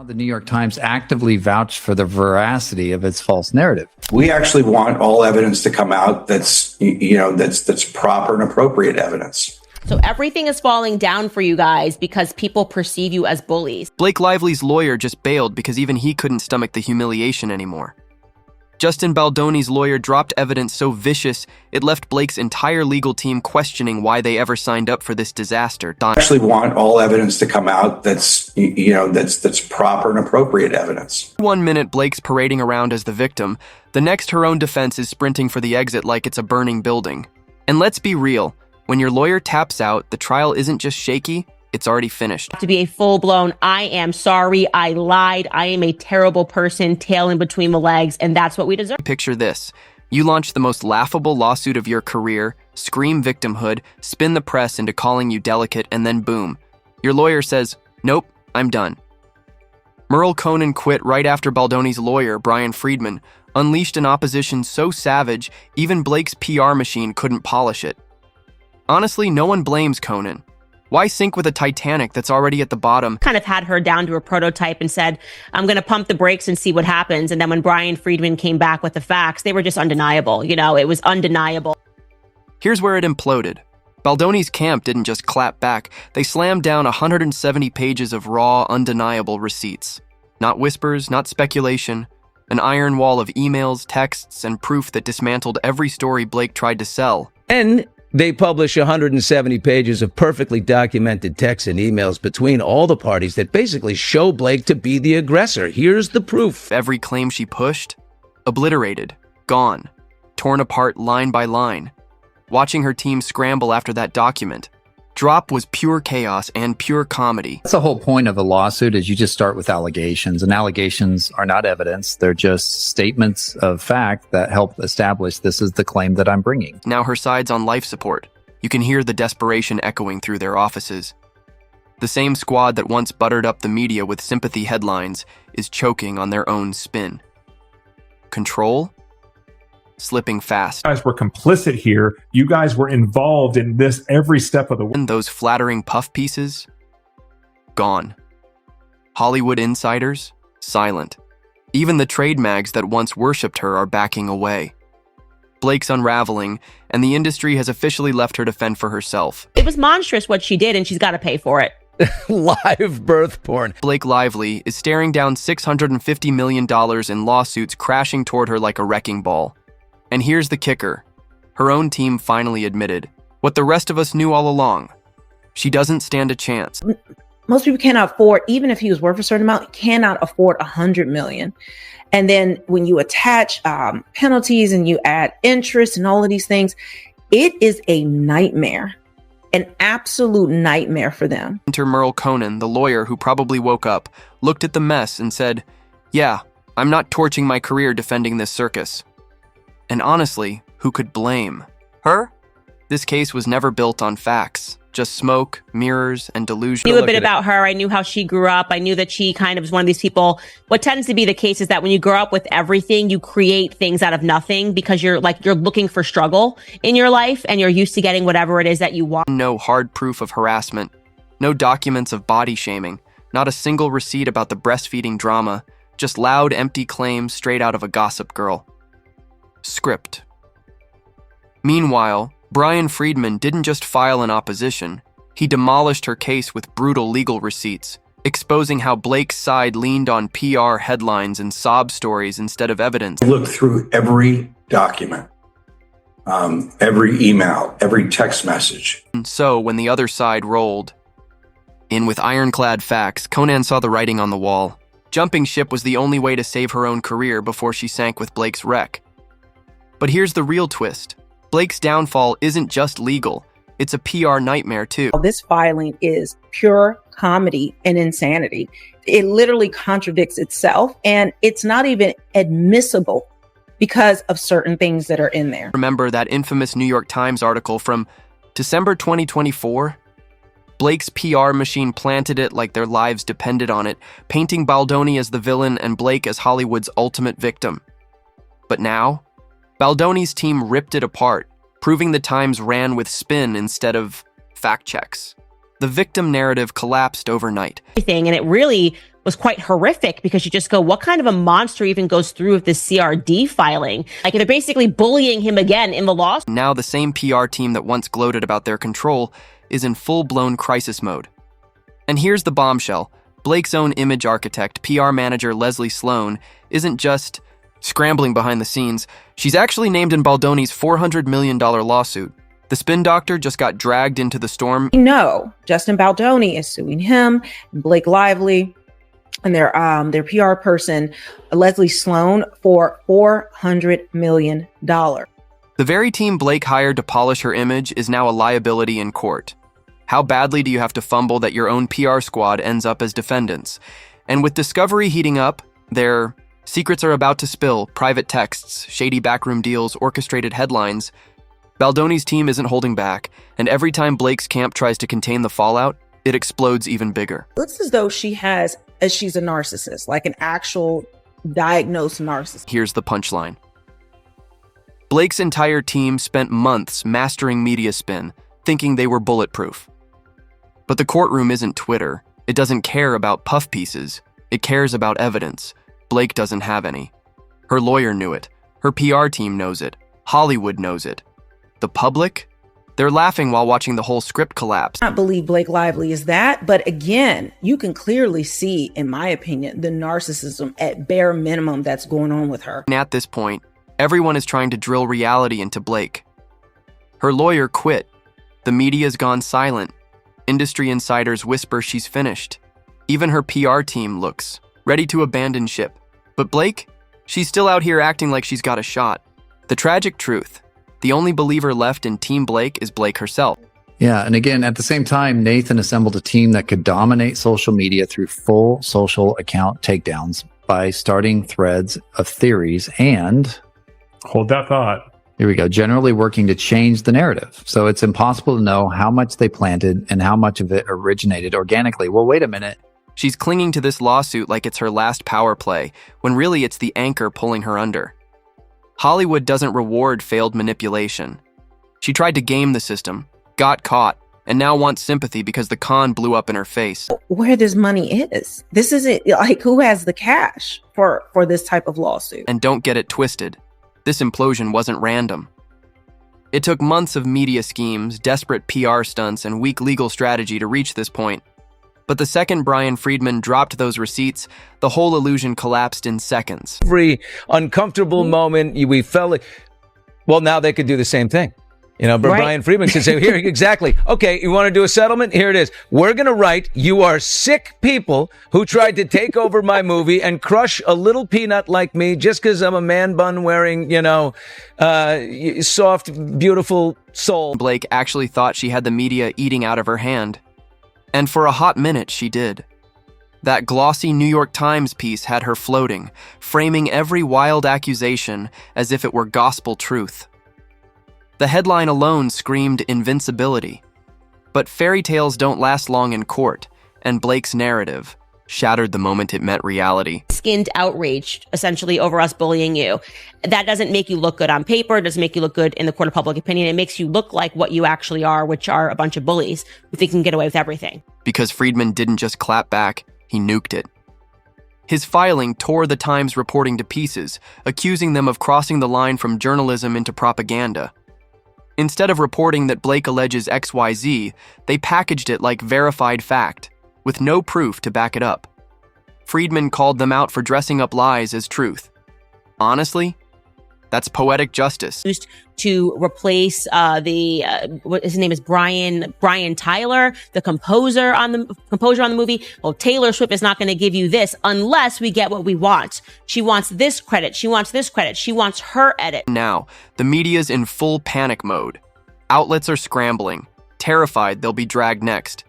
The New York Times actively vouched for the veracity of its false narrative. We actually want all evidence to come out that's proper and appropriate evidence. So everything is falling down for you guys because people perceive you as bullies. Blake Lively's lawyer just bailed because even he couldn't stomach the humiliation anymore. Justin Baldoni's lawyer dropped evidence so vicious it left Blake's entire legal team questioning why they ever signed up for this disaster. We actually want all evidence to come out that's proper and appropriate evidence. 1 minute Blake's parading around as the victim, the next her own defense is sprinting for the exit like it's a burning building. And let's be real, when your lawyer taps out, the trial isn't just shaky, it's already finished. To be a full-blown, I am sorry, I lied, I am a terrible person, tail in between the legs, and that's what we deserve. Picture this. You launch the most laughable lawsuit of your career, scream victimhood, spin the press into calling you delicate, and then boom. Your lawyer says, nope, I'm done. Merle Conan quit right after Baldoni's lawyer, Brian Friedman, unleashed an opposition so savage, even Blake's PR machine couldn't polish it. Honestly, no one blames Conan. Why sink with a Titanic that's already at the bottom? Kind of had her down to a prototype and said, I'm going to pump the brakes and see what happens. And then when Brian Friedman came back with the facts, they were just undeniable. You know, it was undeniable. Here's where it imploded. Baldoni's camp didn't just clap back. They slammed down 170 pages of raw, undeniable receipts. Not whispers, not speculation. An iron wall of emails, texts, and proof that dismantled every story Blake tried to sell. And they publish 170 pages of perfectly documented texts and emails between all the parties that basically show Blake to be the aggressor. Here's the proof. Every claim she pushed, obliterated, gone, torn apart line by line. Watching her team scramble after that document. Drop was pure chaos and pure comedy. That's the whole point of a lawsuit is you just start with allegations, and allegations are not evidence. They're just statements of fact that help establish this is the claim that I'm bringing. Now her side's on life support. You can hear the desperation echoing through their offices. The same squad that once buttered up the media with sympathy headlines is choking on their own spin. Control? Slipping fast. You guys were complicit here. You guys were involved in this every step of the way. And those flattering puff pieces? Gone. Hollywood insiders? Silent. Even the trade mags that once worshipped her are backing away. Blake's unraveling, and the industry has officially left her to fend for herself. It was monstrous what she did, and she's got to pay for it. Live birth porn. Blake Lively is staring down $650 million in lawsuits crashing toward her like a wrecking ball. And here's the kicker. Her own team finally admitted what the rest of us knew all along. She doesn't stand a chance. Most people cannot afford, even if he was worth a certain amount, cannot afford $100 million. And then when you attach penalties and you add interest and all of these things, it is a nightmare, an absolute nightmare for them. Enter Merle Conan, the lawyer who probably woke up, looked at the mess and said, yeah, I'm not torching my career defending this circus. And honestly, who could blame her? This case was never built on facts, just smoke, mirrors, and delusion. I knew a bit about her. I knew how she grew up. I knew that she kind of was one of these people. What tends to be the case is that when you grow up with everything, you create things out of nothing because you're looking for struggle in your life and you're used to getting whatever it is that you want. No hard proof of harassment, no documents of body shaming, not a single receipt about the breastfeeding drama, just loud, empty claims straight out of a Gossip Girl. Script. Meanwhile, Brian Friedman didn't just file an opposition, he demolished her case with brutal legal receipts, exposing how Blake's side leaned on PR headlines and sob stories instead of evidence. I looked through every document, every email, every text message. And so, when the other side rolled in with ironclad facts, Conan saw the writing on the wall. Jumping ship was the only way to save her own career before she sank with Blake's wreck. But here's the real twist. Blake's downfall isn't just legal, it's a PR nightmare too. This filing is pure comedy and insanity. It literally contradicts itself, and it's not even admissible because of certain things that are in there. Remember that infamous New York Times article from December 2024? Blake's PR machine planted it like their lives depended on it, painting Baldoni as the villain and Blake as Hollywood's ultimate victim. But now, Baldoni's team ripped it apart, proving the Times ran with spin instead of fact checks. The victim narrative collapsed overnight. And it really was quite horrific, because you just go, what kind of a monster even goes through with this CRD filing? Like, they're basically bullying him again in the lawsuit. Now the same PR team that once gloated about their control is in full-blown crisis mode. And here's the bombshell. Blake's own image architect, PR manager Leslie Sloan, isn't just scrambling behind the scenes. She's actually named in Baldoni's $400 million lawsuit. The spin doctor just got dragged into the storm. No, Justin Baldoni is suing him, Blake Lively, and their PR person, Leslie Sloan, for $400 million. The very team Blake hired to polish her image is now a liability in court. How badly do you have to fumble that your own PR squad ends up as defendants? And with discovery heating up, their secrets are about to spill, private texts, shady backroom deals, orchestrated headlines. Baldoni's team isn't holding back, and every time Blake's camp tries to contain the fallout, it explodes even bigger. It looks as though she's a narcissist, like an actual diagnosed narcissist. Here's the punchline. Blake's entire team spent months mastering media spin, thinking they were bulletproof. But the courtroom isn't Twitter. It doesn't care about puff pieces. It cares about evidence. Blake doesn't have any. Her lawyer knew it. Her PR team knows it. Hollywood knows it. The public? They're laughing while watching the whole script collapse. I don't believe Blake Lively is that, but again, you can clearly see, in my opinion, the narcissism at bare minimum that's going on with her. And at this point, everyone is trying to drill reality into Blake. Her lawyer quit. The media's gone silent. Industry insiders whisper she's finished. Even her PR team looks ready to abandon ship. But Blake? She's still out here acting like she's got a shot. The tragic truth. The only believer left in Team Blake is Blake herself. Yeah, and again, at the same time, Nathan assembled a team that could dominate social media through full social account takedowns by starting threads of theories and, Hold that thought. here we go, generally working to change the narrative. So it's impossible to know how much they planted and how much of it originated organically. Well, wait a minute. She's clinging to this lawsuit like it's her last power play, when really it's the anchor pulling her under. Hollywood doesn't reward failed manipulation. She tried to game the system, got caught, and now wants sympathy because the con blew up in her face. Where this money is. This isn't like who has the cash for this type of lawsuit. And don't get it twisted. This implosion wasn't random. It took months of media schemes, desperate PR stunts, and weak legal strategy to reach this point. But the second Brian Friedman dropped those receipts, the whole illusion collapsed in seconds. Every uncomfortable moment, we felt like, well, now they could do the same thing. You know, but Right. Brian Friedman could say, here, exactly. Okay, you want to do a settlement? Here it is. We're going to write, you are sick people who tried to take over my movie and crush a little peanut like me just because I'm a man bun wearing, soft, beautiful soul. Blake actually thought she had the media eating out of her hand. And for a hot minute, she did. That glossy New York Times piece had her floating, framing every wild accusation as if it were gospel truth. The headline alone screamed invincibility. But fairy tales don't last long in court, and Blake's narrative shattered the moment it met reality. Skinned outraged, essentially, over us bullying you. That doesn't make you look good on paper. It doesn't make you look good in the court of public opinion. It makes you look like what you actually are, which are a bunch of bullies who think you can get away with everything. Because Friedman didn't just clap back, he nuked it. His filing tore the Times reporting to pieces, accusing them of crossing the line from journalism into propaganda. Instead of reporting that Blake alleges XYZ, they packaged it like verified fact, with no proof to back it up. Friedman called them out for dressing up lies as truth. Honestly, that's poetic justice. Used to replace what his name is, Brian Tyler, the composer on the movie. Well, Taylor Swift is not going to give you this unless we get what we want. She wants this credit. She wants this credit. She wants her edit. Now, the media's in full panic mode. Outlets are scrambling, terrified they'll be dragged next.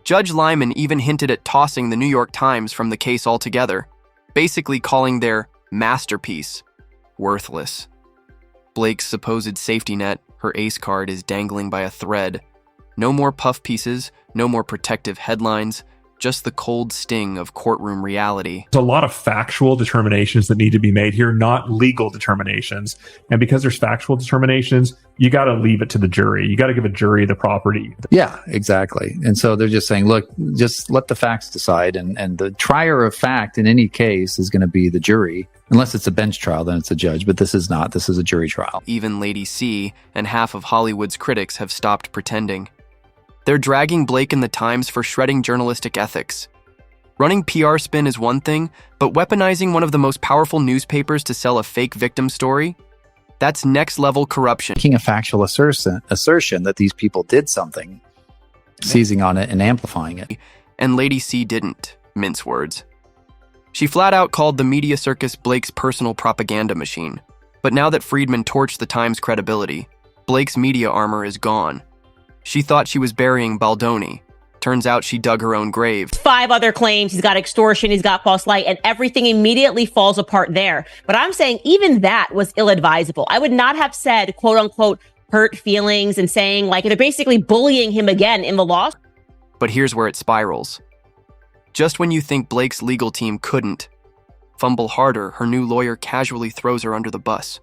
Judge Lyman even hinted at tossing the New York Times from the case altogether, basically calling their masterpiece worthless. Blake's supposed safety net, her ace card, is dangling by a thread. No more puff pieces, no more protective headlines, just the cold sting of courtroom reality. There's a lot of factual determinations that need to be made here, not legal determinations. And because there's factual determinations, you got to leave it to the jury. You got to give a jury the property. Yeah, exactly. And so they're just saying, look, just let the facts decide. And the trier of fact in any case is going to be the jury. Unless it's a bench trial, then it's a judge. But this is not. This is a jury trial. Even Lady C and half of Hollywood's critics have stopped pretending. They're dragging Blake in the Times for shredding journalistic ethics. Running PR spin is one thing, but weaponizing one of the most powerful newspapers to sell a fake victim story? That's next-level corruption. Making a factual assertion that these people did something, seizing on it and amplifying it. And Lady C didn't mince words. She flat out called the media circus Blake's personal propaganda machine. But now that Friedman torched the Times' credibility, Blake's media armor is gone. She thought she was burying Baldoni. Turns out she dug her own grave. 5 other claims. He's got extortion, he's got false light, and everything immediately falls apart there. But I'm saying even that was ill-advisable. I would not have said, quote unquote, hurt feelings and saying, like, they're basically bullying him again in the lawsuit. But here's where it spirals. Just when you think Blake's legal team couldn't fumble harder, her new lawyer casually throws her under the bus.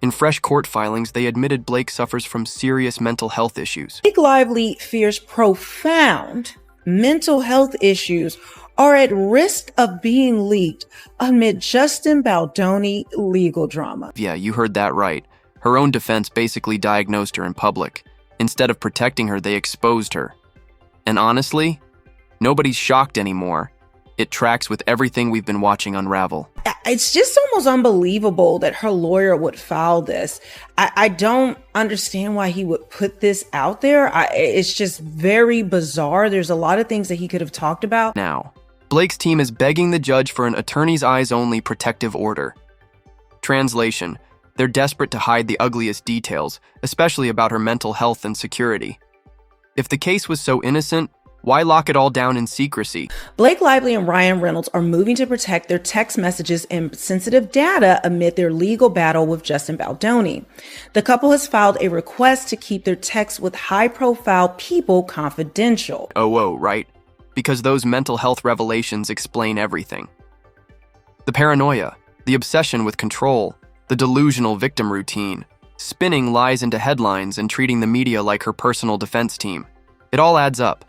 In fresh court filings, they admitted Blake suffers from serious mental health issues. Blake Lively fears profound mental health issues are at risk of being leaked amid Justin Baldoni legal drama. Yeah, you heard that right. Her own defense basically diagnosed her in public. Instead of protecting her, they exposed her. And honestly, nobody's shocked anymore. It tracks with everything we've been watching unravel. It's just almost unbelievable that her lawyer would file this. I don't understand why he would put this out there. It's just very bizarre. There's a lot of things that he could have talked about. Now, Blake's team is begging the judge for an attorney's eyes only protective order. Translation: they're desperate to hide the ugliest details, especially about her mental health and security. If the case was so innocent, why lock it all down in secrecy? Blake Lively and Ryan Reynolds are moving to protect their text messages and sensitive data amid their legal battle with Justin Baldoni. The couple has filed a request to keep their texts with high-profile people confidential. Oh, right? Because those mental health revelations explain everything. The paranoia, the obsession with control, the delusional victim routine, spinning lies into headlines and treating the media like her personal defense team. It all adds up.